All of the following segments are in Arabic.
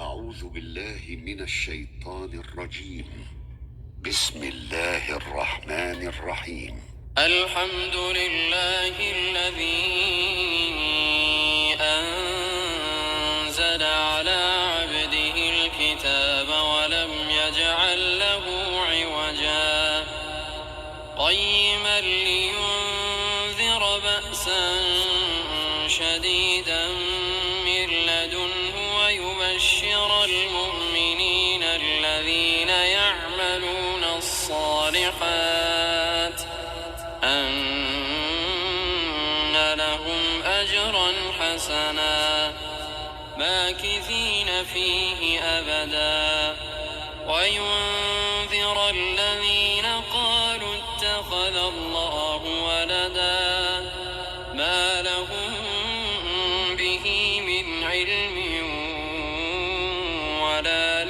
أعوذ بالله من الشيطان الرجيم. بسم الله الرحمن الرحيم. الحمد لله الذي أنزل على عبده الكتاب ولم يجعل له عوجا قيما لينذر بأسا شديدا من لدنه ويبشر المؤمنين الذين يعملون الصالحات أن لهم أجرا حسنا ماكثين فيه أبدا وينذر الذين قالوا اتخذ الله ولدا ما لهم به من علم ولا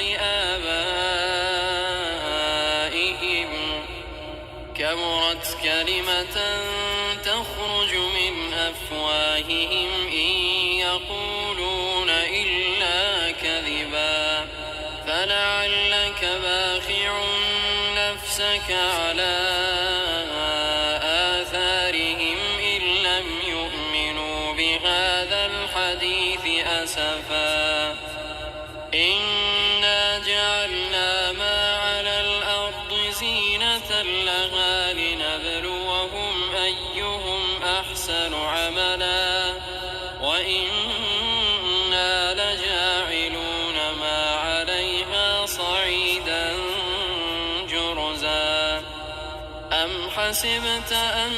لآبائهم كبرت كلمة تخرج من أفواههم إن يقولون إلا كذبا فلعلك باخع نفسك على آثارهم إن لم يؤمنوا بهذا الحديث أسفا إنا جعلنا ما على الأرض زينة لها لنبلوهم أيهم أحسن عملا وإنا لجاعلون ما عليها صعيدا جرزا أم حسبت أن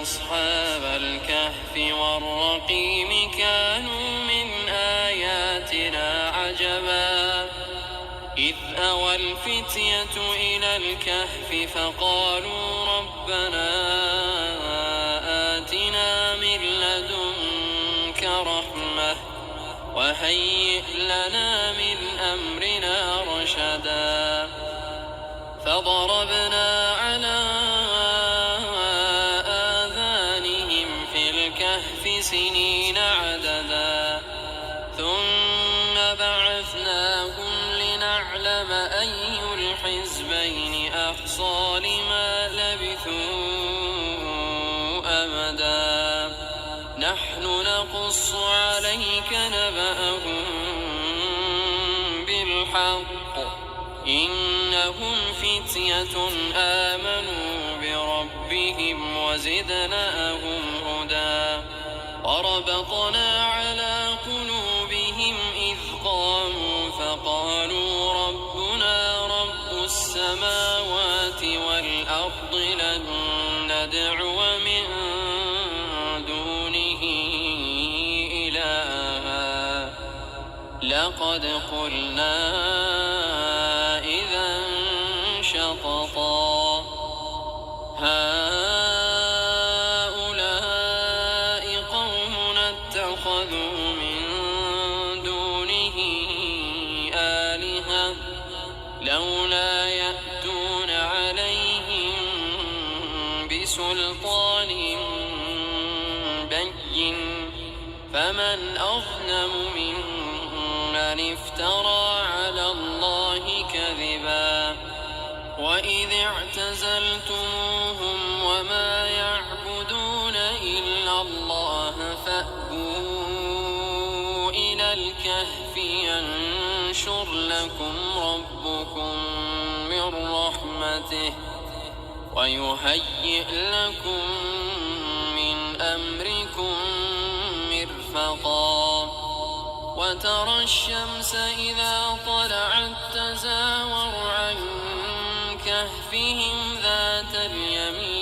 أصحاب الكهف والرقيم كانوا من آياتنا عجبا إذ أوى الفتية إلى الكهف فقالوا ربنا آتنا من لدنك رحمة وهيئ لنا من أمرنا رشدا فضربنا على آذانهم في الكهف سنين عددا ثم بعثناهم لنعلم أي الحزبين أحصى لما لبثوا أمدا نحن نقص عليك نبأهم بالحق إنهم فتية آمنوا بربهم وزدناهم هدى وربطنا على قلوبهم إذ قاموا فقالوا ربنا رب السماوات والأرض لن ندعو من دونه إلها لقد قلنا إذا شططا هؤلاء قومنا اتخذوا من دونه آلهة لولا يأتون عليهم بسلطان بين فمن أظلم ممن افترى على الله كذبا وإذ اعتزلتموهم وما يعبدون إلا الله فأووا إلى الكهف ينشر لكم ربكم من رحمته ويهيئ لكم من أمركم مرفقا وترى الشمس إذا طلعت تزاور عن كهفهم ذات اليمين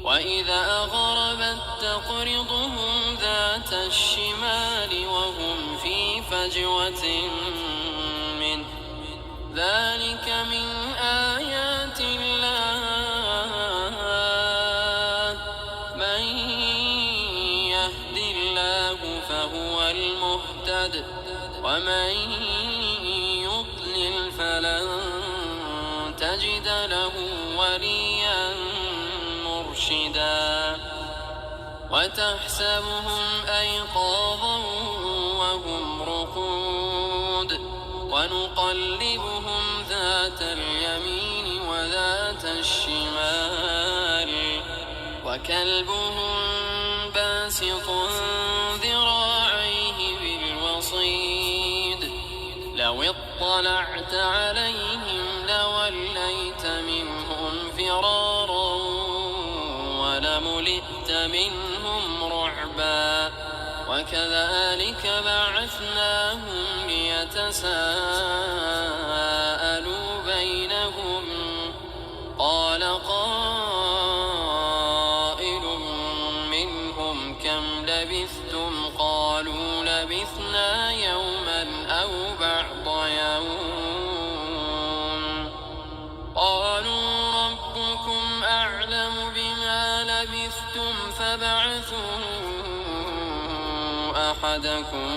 وإذا غربت تقرضهم ذات الشمال وهم في فجوة منه ذلك من آيات الله من يهد الله فهو المهتد ومن يضلل فلن تجد له وليا مرشدا وتحسبهم أيقاظا وهم رقود ونقلبهم ذات اليمين وذات الشمال وكلبهم باسط ذراعيه بالوصيد لو اطلعت عليهم لوليت منهم فرارا ولملئت منهم رعبا وكذلك بعثناهم ليتساءلوا بينهم قال قائل منهم كم لبثتم قالوا لبثنا يوما أو بعض يوم قالوا ربكم أعلم بما لبثتم فابعثوا أحدكم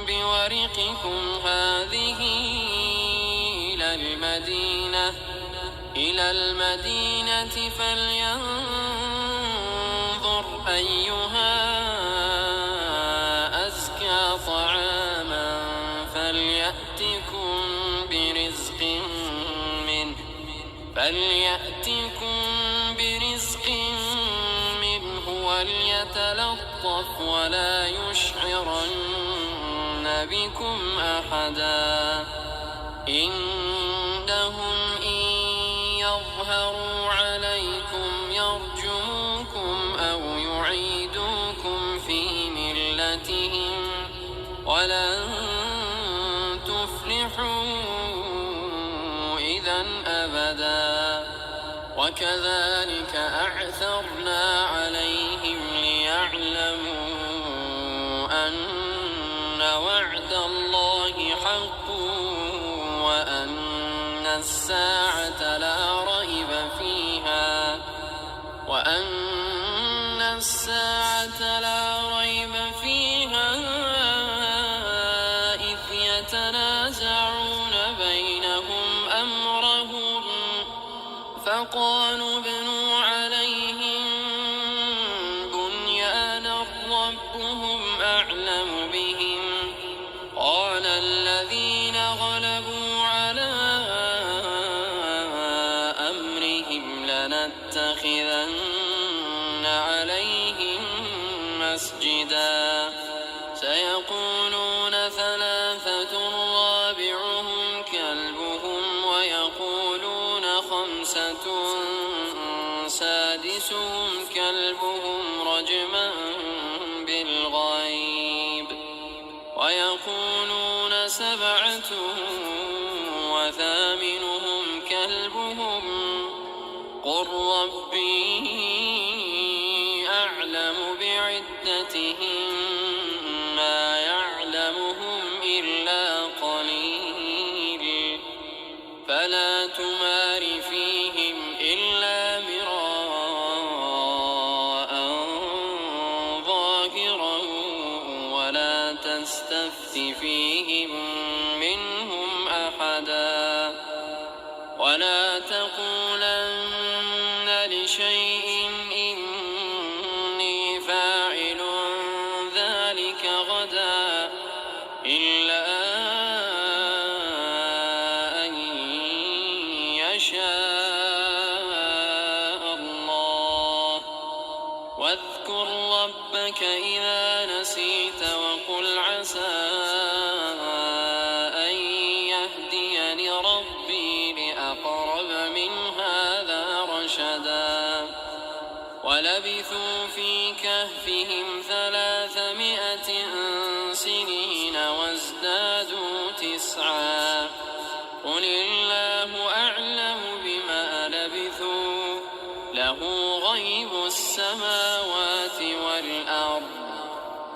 بورقكم هذه إلى المدينة فلينظر أيها أزكى طعاما فليأتكم برزق منه وليتلطف ولا يشعرن بكم أحدا إنهم إن يظهروا عليكم يرجموكم أو يعيدوكم في ملتهم ولن تفلحوا إذا أبدا وكذلك أعثرنا عليهم ليعلموا أن وعد الله حق وأن الساعة لا ريب فيها إذ يتنازعون بينهم أمرهم فقالوا ابنوا عليهم بنيانا ربهم أعلم بهم قال الذين غلبوا على أمرهم لنتخذن عليهم مسجدا سيقولون ثلاثة رابعهم كلبهم ويقولون خمسة سادسهم كلبهم رجما بالغيب ويقولون سبعة وثامنهم كلبهم قل ربي أعلم بعدتهم ما يعلمهم إلا قليل فلا تمار فيهم إلا مراء ظاهرا ولا تستفت فيهم منهم أحدا ولا تقولن لشيء إني فاعل ذلك غدا إلا أن يشاء الله واذكر ربك إذا نسيت وقل عسى أن يهديني ربي لأقرب من هذا رشدا ولبثوا في كهفهم 300 سنين وازدادوا 9 قل الله أعلم بما لبثوا له غيب السماوات والأرض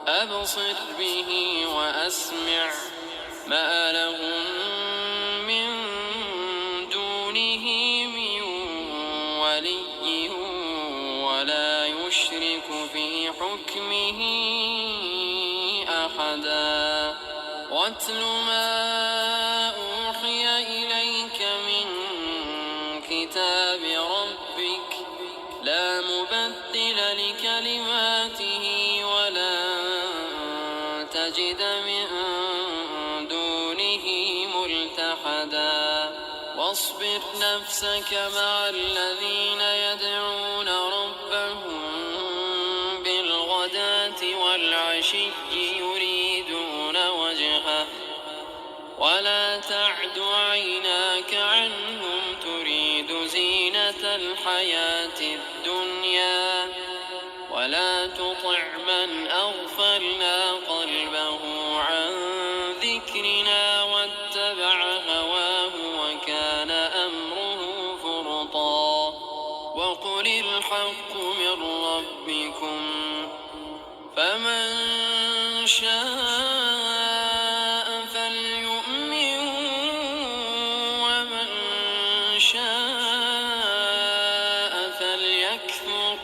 أبصر به وأسمع ما لهم من دونه من ولي ولا يشرك في حكمه أحدا واتل ما أوحي إليك من كتاب ربك لا مبدل لكلماته ولن تجد من دونه ملتحدا واصبر نفسك مع الذين يدعون ربهم بالغداة والعشي يريدون وجهه ولا تعد عيناك عنهم تريد زينة الحياة الدنيا ولا تطع من أغفلنا قلبه عن ذكرنا واتبع هواه وكان أمره فرطا وقل الحق من ربكم فمن شاء فليؤمن ومن شاء فليكفر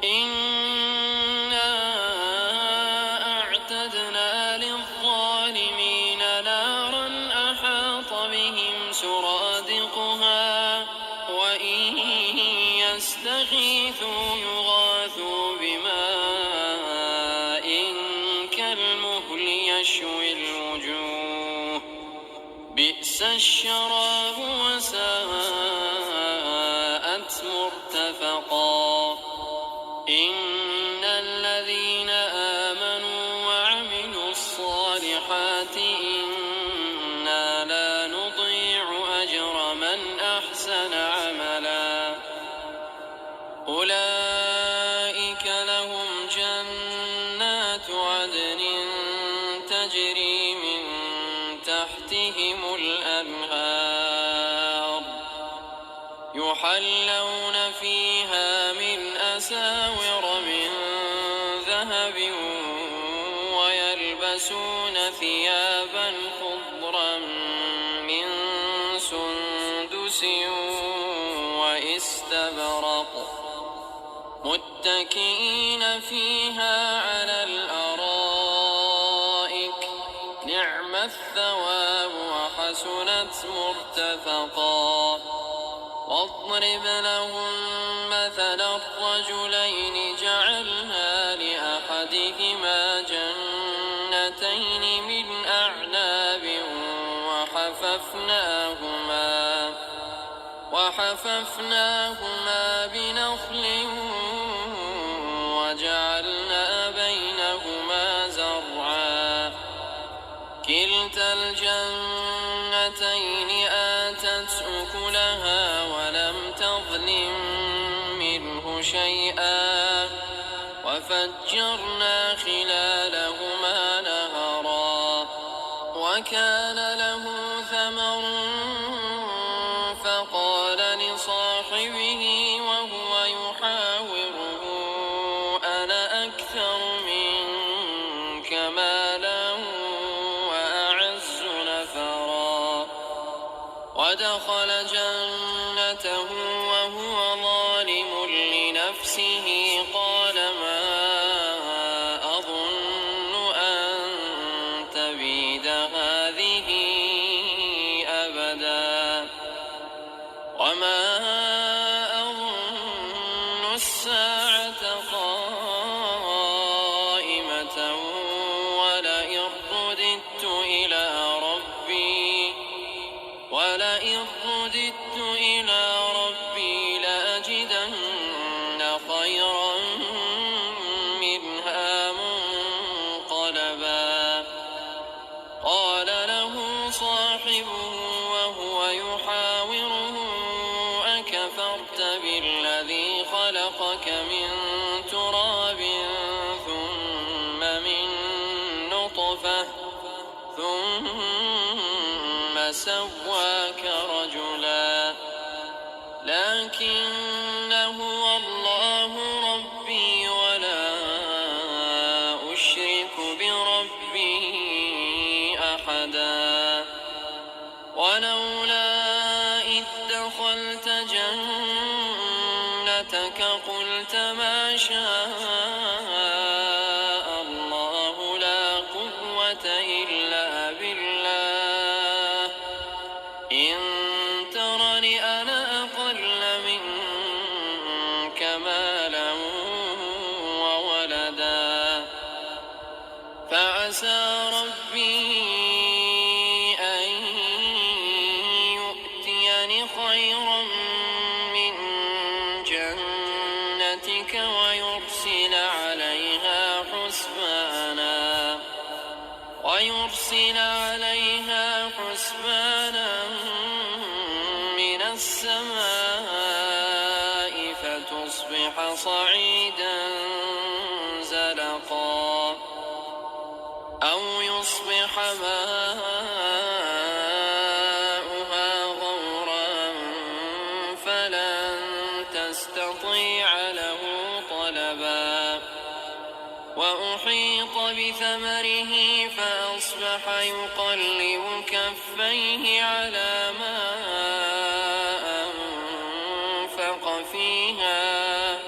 إنا أعتدنا للظالمين نارا أحاط بهم سرادقها وإن يستغيثوا يغاثوا بماء كالمهل يشوي الوجوه بئس الشراب وساءت مرتفقا إن الذين آمنوا وعملوا الصالحات إنا لا نضيع أجر من أحسن عملا أولئك لهم جنات عدن تجري من تحتهم الأنهار يحلون فيها من أساور من ذهب ويلبسون ثيابا خضرا من سندس واستبرق متكئين فيها على الأرائك نعم الثواب وحسنت مرتفقا واضرب لهم مثلا الرجلين جعلنا لأحدهما جنتين من أعناب وحففناهما بنخل وجعلنا بينهما زرعا كلتا الجنتين آتت أكلها ولم تظلم منه شيئا وفجرنا خلالهما نهرا وكان له ثمر فقال لصاحبه وهو يحاوره أنا أكثر منك مالا وأعز نفرا ودخل جنته وهو ظالم لنفسه قال ما أظن أن تبيد هذه أبدا وما أظن الساعة قائمة ولئن رددت إلى ربي لأجدن خيرا منها منقلبا قال له صاحبه وهو يحاوره أكفرت بالذي خلقك من تراب ثم من نطفة ثم سواك رجلا لكن هو الله ربي ولا أشرك بربي أحدا ولولا إذ دخلت جنتك قلت ما شاء الله لا قوة إلا بالله إن ترني أنا أقل منك مالا عسى ربي أن يؤتيني خيرا من جنتك ويرسل عليها حسبانا من السماء فتصبح صعيدا زلقا أو يصبح ماؤها غورا فلن تستطيع له طلبا وأحيط بثمره فأصبح يقلب كفيه على ما أنفق فيها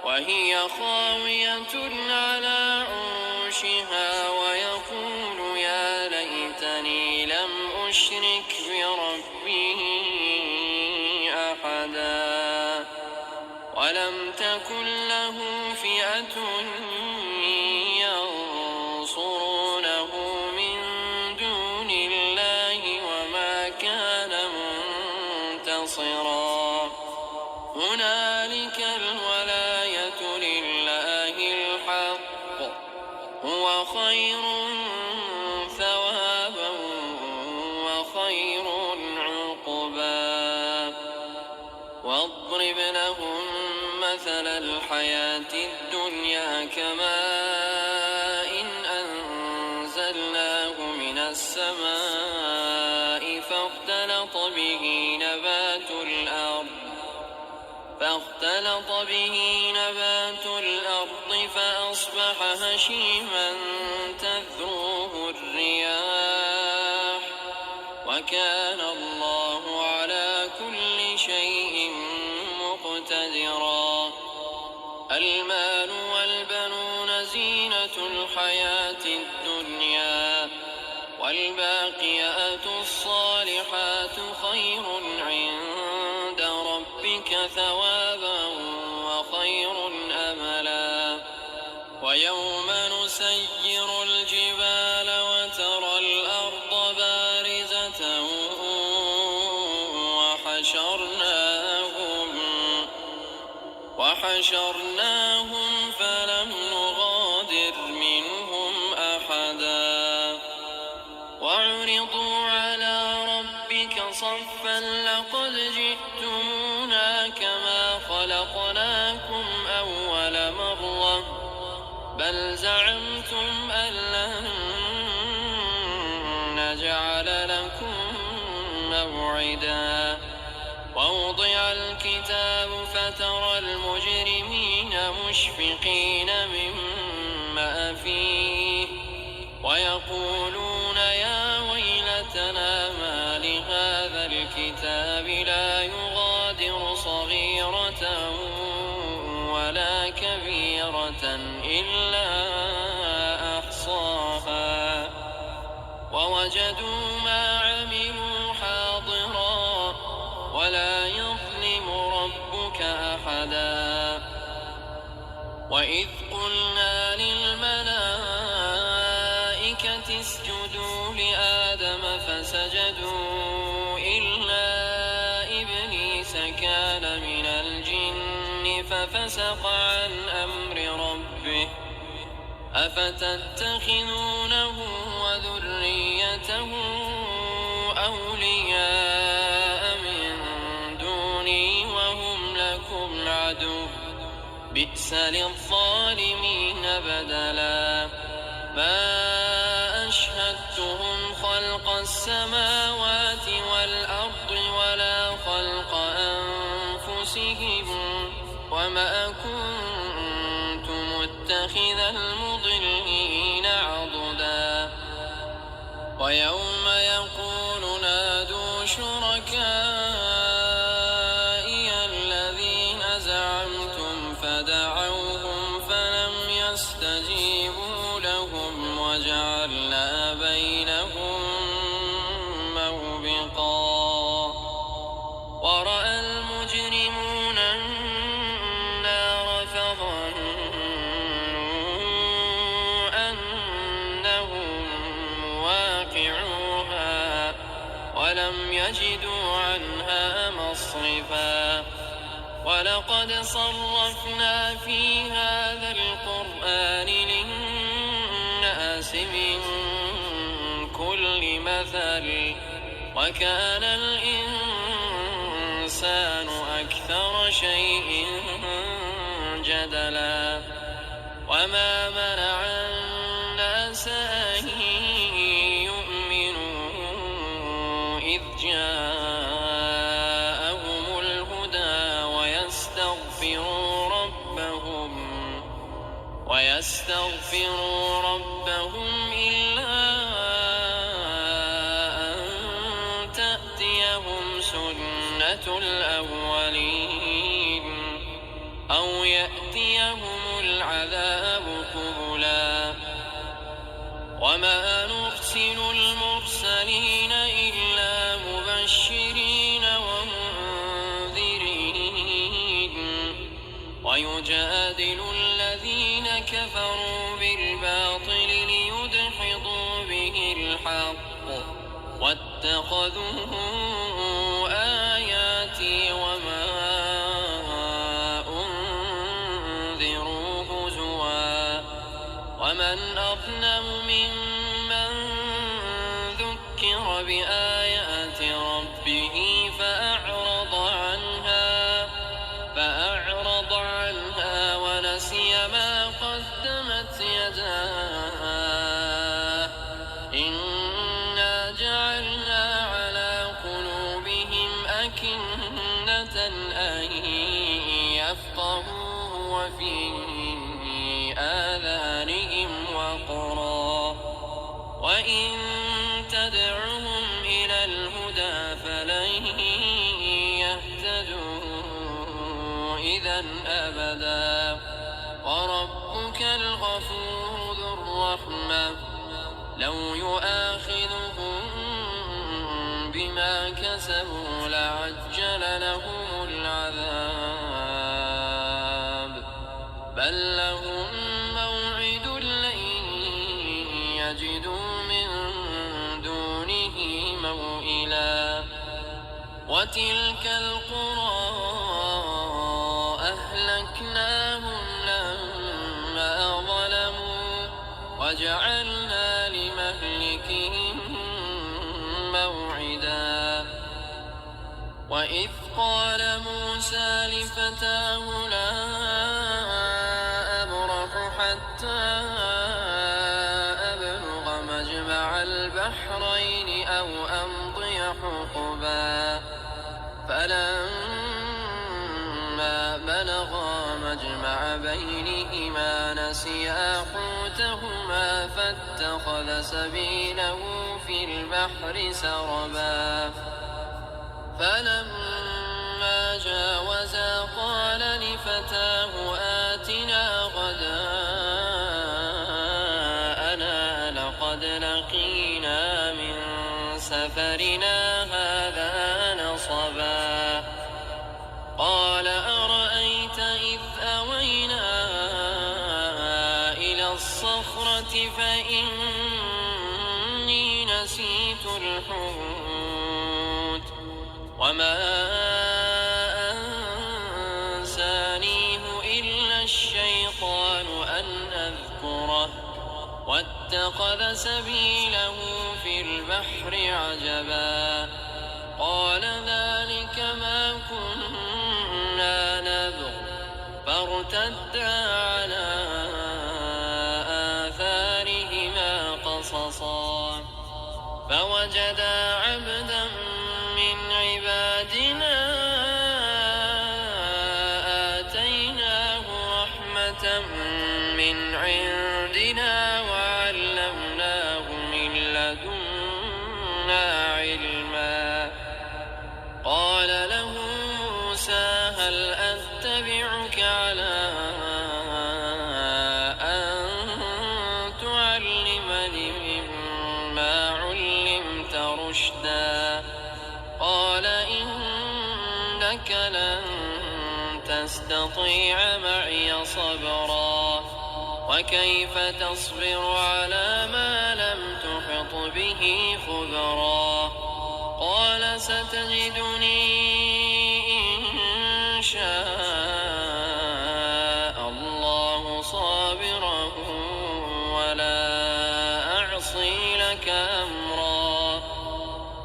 وهي خاوية على عروشها ويقول يا ليتني لم أشرك بربي أحدا ولم تكن له فئة ينصرونه من دون الله وما كان منتصرا هنالك الولاية لله الحق هو خير ثوابا وخير عقبا واضرب لهم مثل الحياة الدنيا كماء أنزلناه من السماء فاختلط به نبات الأرض فأصبح هشيما تذروه الرياح وكان الله على كل شيء مقتدرا المال والبنون زينة الحياة الدنيا والباقيات الصالحات خير عند ربك ثوابا وخير أملا ويوم نسير الجبال وترى الأرض بارزة وحشرناهم فلم نغادر منهم أحدا وعرضوا على ربك صفا لقد جئتمونا كما خلقناكم أول مرة بل زعمتم أن لن نجعل لكم موعدا ووضع الكتاب فترى المجرمين مشفقين مما فيه ويقولون يا ويلتنا ما لهذا الكتاب لا يغادر صغيرة ولا كبيرة إلا أحصاها ووجدوا ما عملوا حاضرا ولا يظلم ربك أحدا وإذ قلنا للملائكة اسجدوا لآدم فسجدوا إلا إبليس كان من الجن ففسق عن أمر ربه أفتتخذونه وذريته أولياء من دوني وهم لكم عدو بئس للظالمين بدلا ما أشهدتهم خلق السماوات والأرض ولا خلق أنفسهم وما كنت متخذ المضلين عضدا ويوم يقول نادوا شركائي الذين زعمتم فدعوهم فلم يستجيبوا لهم وجعلنا بينهم موبقا ورأى المجرمون النار فظنوا أنهم فلم يجدوا عنها مصرفا ولقد صرفنا في هذا القرآن للناس من كل مثل وكان الإنسان أكثر شيء جدلا وما منع الناس أن يؤمنوا إذ جاءهم الهدى ويستغفروا ربهم إلا أن تأتيهم سنة الأولين أو يأتيهم العذاب قبلا وما نرسل المرسلين إلا مبشرين ومنذرين ويجادل الذين كفروا بالباطل ليدحضوا به الحق واتخذوا آياتي وما أنذروا هزوا ومن أظلم ممن ذكر بآيات ربه فأعرض عنها ونسي ما قدمت يداه إنا جعلنا على قلوبهم أكنة أن يفقهوه وفي آذانهم وقرا وإن تدعهم إلى الهدى فلن يهتدوا إذا أبدا وربك الغفور ذو الرحمة لو يؤاخذهم بما كسبوا لعجل لهم العذاب بل لهم موعد لن يجدوا من دونه موئلا وتلك القرى أهلكناهم لما ظلموا وجعلنا لمهلكهم موعدا وإذ قال موسى لفتاه لا أبرح حتى أبلغ مجمع البحرين أو أمضي حقبا فلما بلغا مجمع بينهما نسيا حوتهما فاتخذ سبيله في البحر سربا فلما جاوزا قال لفتاه آتنا غداءنا لقد لقينا من سفرنا هذا نصبا قال أرأيت إذ أوينا إلى الصخرة فإني نسيت الحوت وما أنسانيه إلا الشيطان أن أذكره واتخذ سبيله في البحر عجبا قال ذلك ما كنا نبغ فارتدا على آثارهما قصصا فوجدا عبدا من عبادنا آتيناه رحمة من عندنا وعلمناه من لدنا علما قال له موسى هل أتبعك على أن تعلمني مما علمت رشدا قال إنك لن تستطيع معي صبرا وكيف تصبر على ما لم تحط به خبرا قال ستجدني إن شاء الله صابرا ولا أعصي لك أمرا.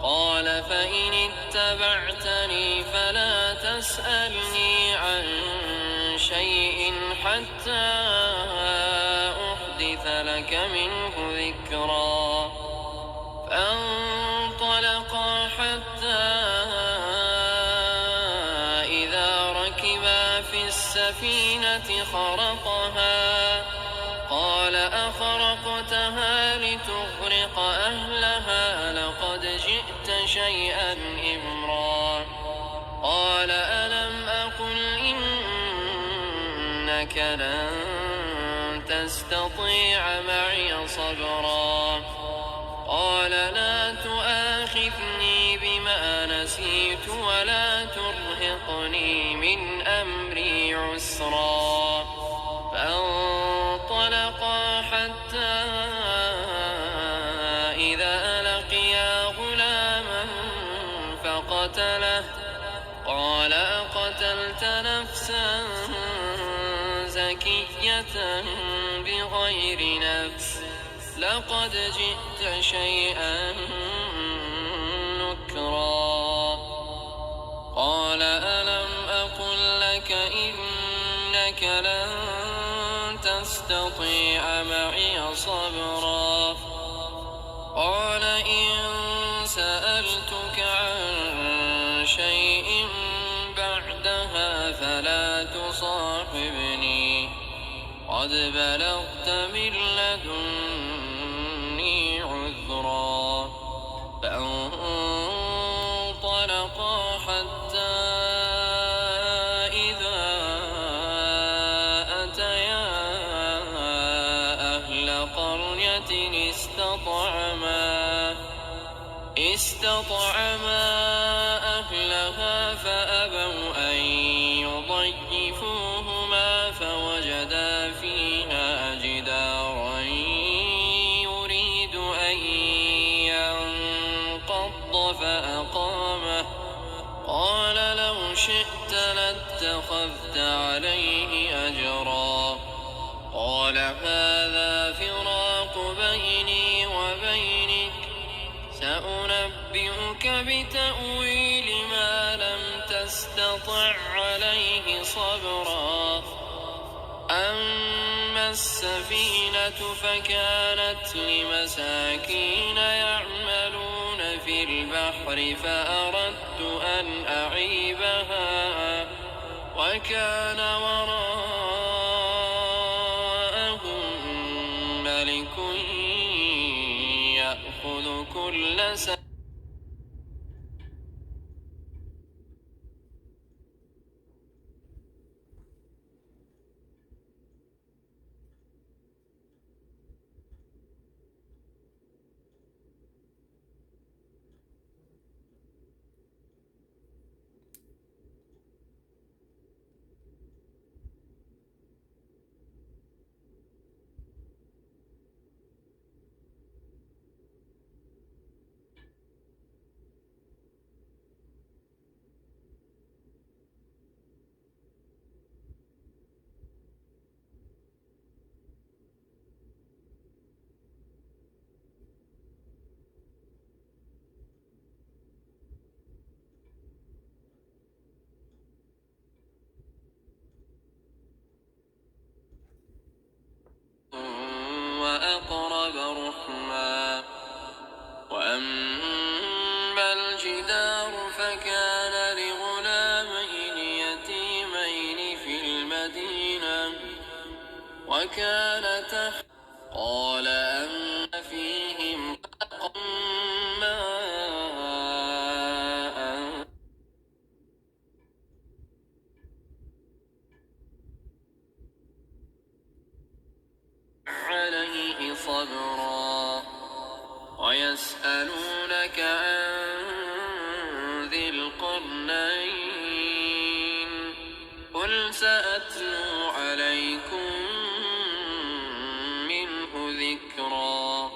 قال فإن اتبعتني فلا تسألني عن شيء حتى أحدث لك منه ذكرا. فانطلقا حتى إذا ركبا في السفينة خرقها قال أخرقتها لتغرق أهلها لقد جئت شيئا إمرا. قال ألم أقل إنك لن تستطيع معي صبرا. قال لا تؤاخذني بما نسيت ولا ترهقني من أمري عسرا. فانطلقا حتى إذا لقيا غلاما فقتله. قال أقتلت نفسا زكية بغير نفس لقد جئت شيئا نكرا. قال ألم أقل لك إنك لن تستطيع معي صبرا. قال إن سألتك عن شيء بعدها فلا تصاحبني قد بلغت من لدني عذرا. فانطلقا حتى إذا أتيا أهل قرية استطعما أهلها فأبوا أن يضيفوهما فوجدا فيها جدارا يريد أن ينقض فأقامه. قال لو شئت لاتخذت عليه أجرا. قال هذا فراق بيني وبينك سأنبئك بتأويل ما لم تستطع عليه صبرا. أما السفينة فكانت لمساكين يعملون في البحر فأردت أن أعيبها وكان وراءهم ملك يأخذ كل سفينة وأقرب رحما. وأما الجدار فكان لغلامين يتيمين في المدينة وكان تحت قال أما فيهم ماء عليه صبرا. ويسألونك عن ذي القرنين قل سأتلو عليكم منه ذكرا.